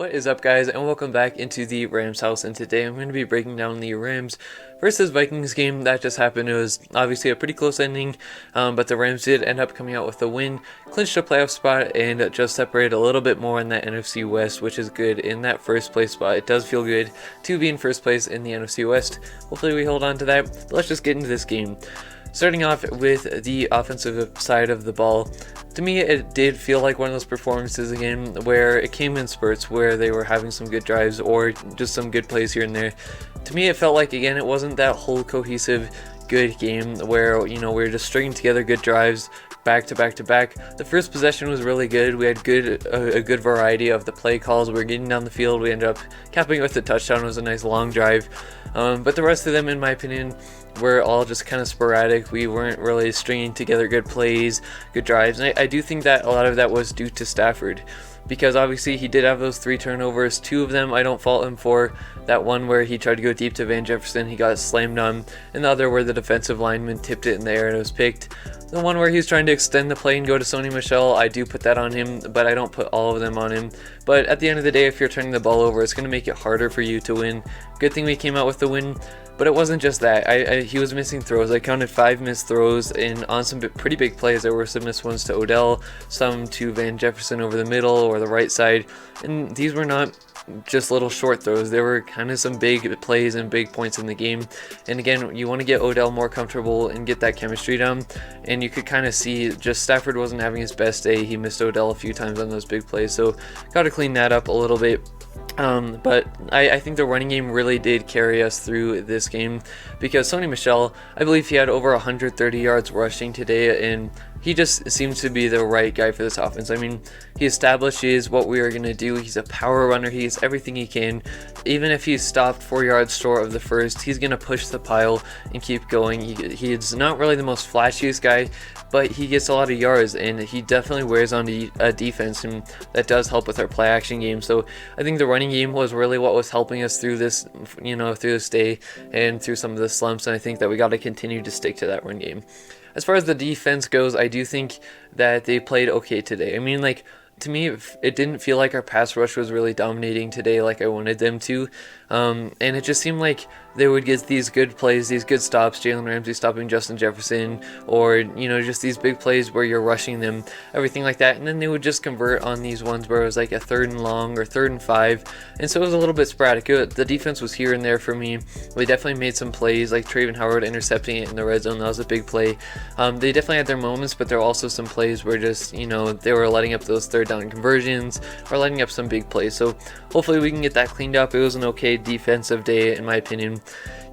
What is up, guys, and welcome back into the Rams house, and today I'm going to be breaking down the Rams versus Vikings game that just happened. It was obviously a pretty close ending, but the Rams did end up coming out with a win, clinched a playoff spot, and just separated a little bit more in that NFC West, which is good in that first place spot. It does feel good to be in first place in the NFC West. Hopefully we hold on to that, but let's just get into this game. Starting off with the offensive side of the ball, to me it did feel like one of those performances again where it came in spurts where they were having some good drives or just some good plays here and there. To me it felt like, again, it wasn't that whole cohesive good game where, we were just stringing together good drives back to back to back. The first possession was really good. We had a good variety of the play calls. We were getting down the field. We ended up capping it with a touchdown. It was a nice long drive. But the rest of them, in my opinion, were all just kind of sporadic. We weren't really stringing together good plays, good drives. And I do think that a lot of that was due to Stafford, because obviously he did have those 3 turnovers. 2 of them I don't fault him for. That one where he tried to go deep to Van Jefferson, he got slammed on, and the other where the defensive lineman tipped it in the air and it was picked. The one where he was trying to extend the play and go to Sony Michel, I do put that on him, but I don't put all of them on him. But at the end of the day, if you're turning the ball over, it's going to make it harder for you to win. Good thing we came out with the win. But it wasn't just that. He was missing throws. I counted 5 missed throws on some pretty big plays. There were some missed ones to Odell, some to Van Jefferson over the middle or the right side. And these were not just little short throws. There were kind of some big plays and big points in the game. And again, you want to get Odell more comfortable and get that chemistry down. And you could kind of see just Stafford wasn't having his best day. He missed Odell a few times on those big plays. So got to clean that up a little bit. But I think the running game really did carry us through this game, because Sony Michel, I believe he had over 130 yards rushing today, and he just seems to be the right guy for this offense. I mean, he establishes what we are going to do. He's a power runner. He's everything he can. Even if he's stopped 4 yards short of the first, he's going to push the pile and keep going. He's not really the most flashiest guy, but he gets a lot of yards, and he definitely wears on a defense, and that does help with our play action game. So I think the running game was really what was helping us through this, through this day and through some of the slumps, and I think that we got to continue to stick to that run game. As far as the defense goes, I do think that they played okay today. I mean, to me, it didn't feel like our pass rush was really dominating today like I wanted them to. And it just seemed like they would get these good plays, these good stops, Jalen Ramsey stopping Justin Jefferson, or, just these big plays where you're rushing them, everything like that. And then they would just convert on these ones where it was like a 3rd and long or 3rd and 5. And so it was a little bit sporadic. The defense was here and there for me. They definitely made some plays, like Traven Howard intercepting it in the red zone. That was a big play. They definitely had their moments, but there were also some plays where just, they were letting up those 3rd down conversions or letting up some big plays. So hopefully we can get that cleaned up. It was an okay defensive day, in my opinion.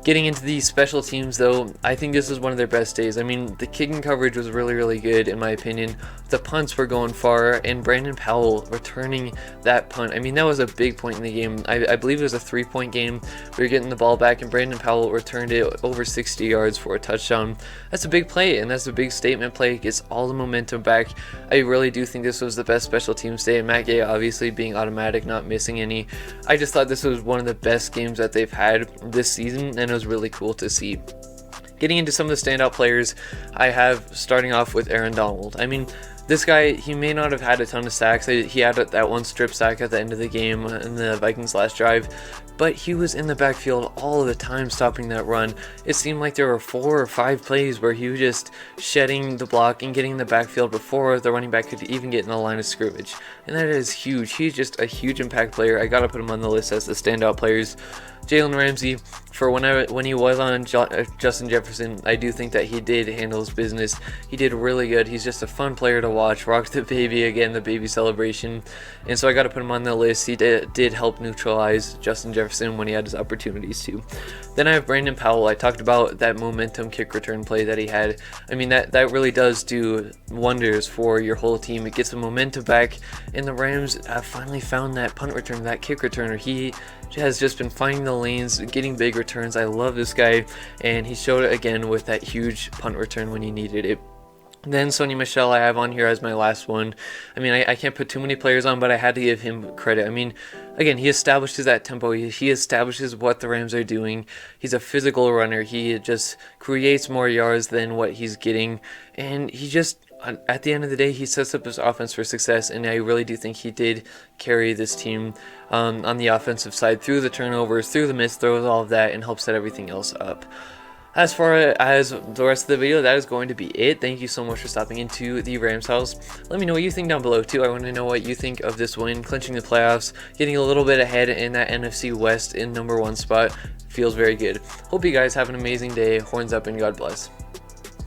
Getting into the special teams, though, I think this is one of their best days. I mean, the kicking coverage was really, really good, in my opinion. The punts were going far, and Brandon Powell returning that punt. I mean, that was a big point in the game. I believe it was a 3-point game. We were getting the ball back, and Brandon Powell returned it over 60 yards for a touchdown. That's a big play, and that's a big statement play. It gets all the momentum back. I really do think this was the best special teams day, and Matt Gay obviously being automatic, not missing any. I just thought this was one of the best games that they've had this season, and it was really cool to see. Getting into some of the standout players, I have starting off with Aaron Donald. I mean, this guy, he may not have had a ton of sacks. He had that one strip sack at the end of the game in the Vikings last drive, but he was in the backfield all of the time stopping that run. It seemed like there were 4 or 5 plays where he was just shedding the block and getting in the backfield before the running back could even get in the line of scrimmage. And that is huge. He's just a huge impact player. I gotta put him on the list as the standout players. Jalen Ramsey, for when he was on Justin Jefferson, I do think that he did handle his business. He did really good. He's just a fun player to watch. Rocked the baby again, the baby celebration. And so I got to put him on the list. He did help neutralize Justin Jefferson when he had his opportunities to. Then I have Brandon Powell. I talked about that momentum kick return play that he had. I mean, that really does do wonders for your whole team. It gets the momentum back, and the Rams have finally found that punt return, that kick returner. He has just been finding the lanes, getting big returns. I love this guy, and he showed it again with that huge punt return when he needed it. Then Sony Michel I have on here as my last one. I mean, I can't put too many players on, but I had to give him credit. I mean, again, he establishes that tempo. He establishes what the Rams are doing. He's a physical runner. He just creates more yards than what he's getting. And he just at the end of the day, he sets up his offense for success, and I really do think he did carry this team on the offensive side through the turnovers, through the missed throws, all of that, and help set everything else up. As far as the rest of the video, that is going to be it. Thank you so much for stopping into the Rams house. Let me know what you think down below too. I want to know what you think of this win, clinching the playoffs, getting a little bit ahead in that NFC West in #1 spot. Feels very good. Hope you guys have an amazing day. Horns up and God bless.